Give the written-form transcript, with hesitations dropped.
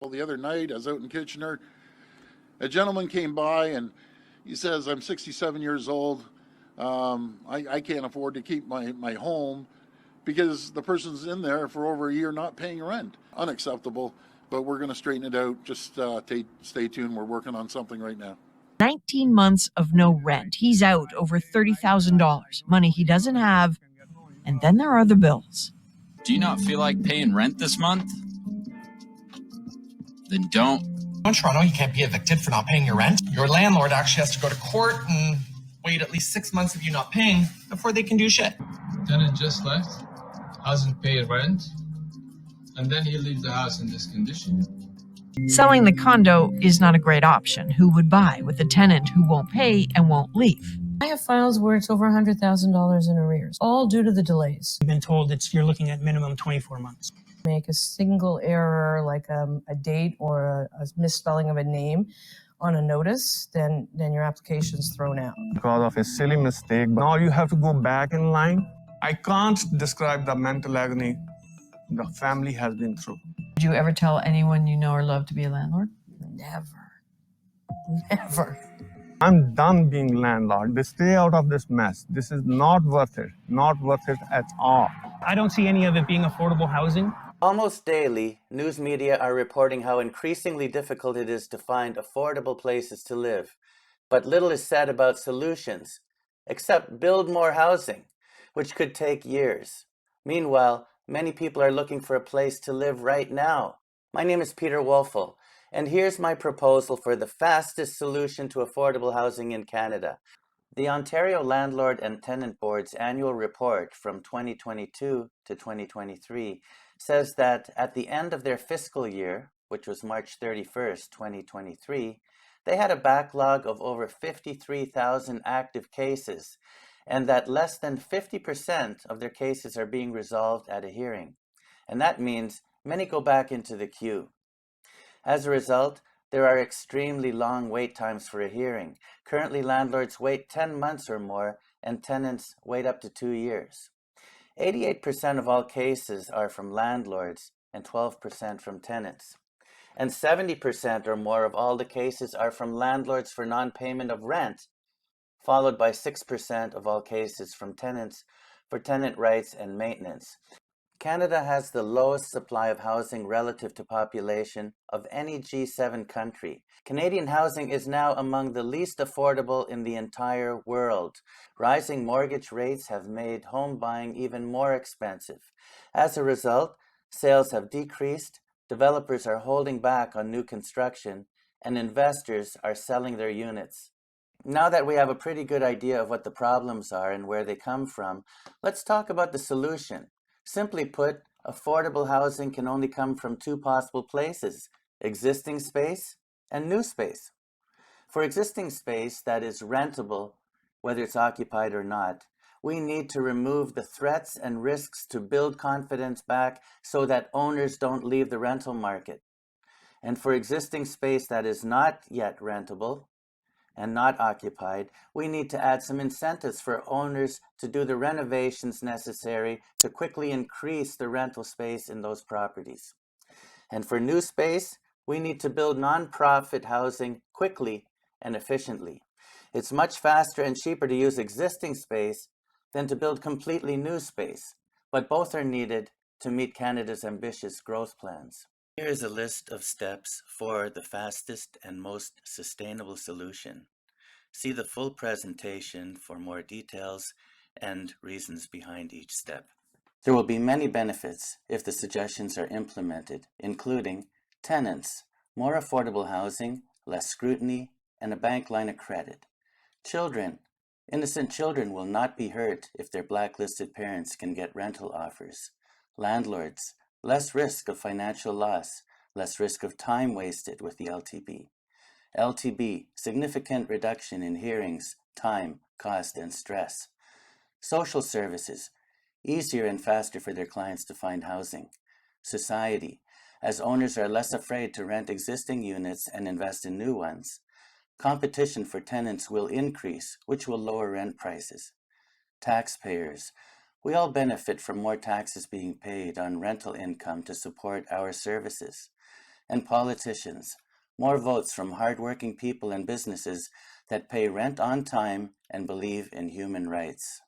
Well, the other night I was out in Kitchener. A gentleman came by and he says, I'm 67 years old. I can't afford to keep my home because the person's in there for over a year not paying rent. Unacceptable, but we're going to straighten it out. Just stay tuned. We're working on something right now. 19 months of no rent. He's out over $30,000, money he doesn't have. And then there are the bills. Do you not feel like paying rent this month? Then don't. In Toronto, you can't be evicted for not paying your rent. Your landlord actually has to go to court and wait at least 6 months of you not paying before they can do shit. Tenant just left, hasn't paid rent, and then he leaves the house in this condition. Selling the condo is not a great option. Who would buy with a tenant who won't pay and won't leave? I have files where it's over $100,000 in arrears, all due to the delays. I've been told you're looking at minimum 24 months. Make a single error, like a date or a misspelling of a name on a notice, then your application's thrown out. Because of a silly mistake, now you have to go back in line. I can't describe the mental agony the family has been through. Did you ever tell anyone you know or love to be a landlord? Never. Never. I'm done being landlord. They stay out of this mess. This is not worth it. Not worth it at all. I don't see any of it being affordable housing. Almost daily, news media are reporting how increasingly difficult it is to find affordable places to live. But little is said about solutions, except build more housing, which could take years. Meanwhile, many people are looking for a place to live right now. My name is Peter Wolfl, and here's my proposal for the fastest solution to affordable housing in Canada. The Ontario Landlord and Tenant Board's annual report from 2022 to 2023 says that at the end of their fiscal year, which was March 31st, 2023, they had a backlog of over 53,000 active cases, and that less than 50% of their cases are being resolved at a hearing. And that means many go back into the queue. As a result, there are extremely long wait times for a hearing. Currently, landlords wait 10 months or more, and tenants wait up to 2 years. 88% of all cases are from landlords and 12% from tenants. And 70% or more of all the cases are from landlords for non-payment of rent, followed by 6% of all cases from tenants for tenant rights and maintenance. Canada has the lowest supply of housing relative to population of any G7 country. Canadian housing is now among the least affordable in the entire world. Rising mortgage rates have made home buying even more expensive. As a result, sales have decreased, developers are holding back on new construction, and investors are selling their units. Now that we have a pretty good idea of what the problems are and where they come from, let's talk about the solution. Simply put, affordable housing can only come from two possible places: existing space and new space. For existing space that is rentable, whether it's occupied or not, we need to remove the threats and risks to build confidence back so that owners don't leave the rental market. And for existing space that is not yet rentable and not occupied, we need to add some incentives for owners to do the renovations necessary to quickly increase the rental space in those properties. And for new space, we need to build non-profit housing quickly and efficiently. It's much faster and cheaper to use existing space than to build completely new space, but both are needed to meet Canada's ambitious growth plans. Here is a list of steps for the fastest and most sustainable solution. See the full presentation for more details and reasons behind each step. There will be many benefits if the suggestions are implemented, including tenants, more affordable housing, less scrutiny, and a bank line of credit. Children, innocent children will not be hurt if their blacklisted parents can get rental offers. Landlords, less risk of financial loss, less risk of time wasted with the LTB. LTB, significant reduction in hearings, time, cost, and stress. Social services, easier and faster for their clients to find housing. Society, as owners are less afraid to rent existing units and invest in new ones. Competition for tenants will increase, which will lower rent prices. Taxpayers, we all benefit from more taxes being paid on rental income to support our services. and politicians. More votes from hardworking people and businesses that pay rent on time and believe in human rights.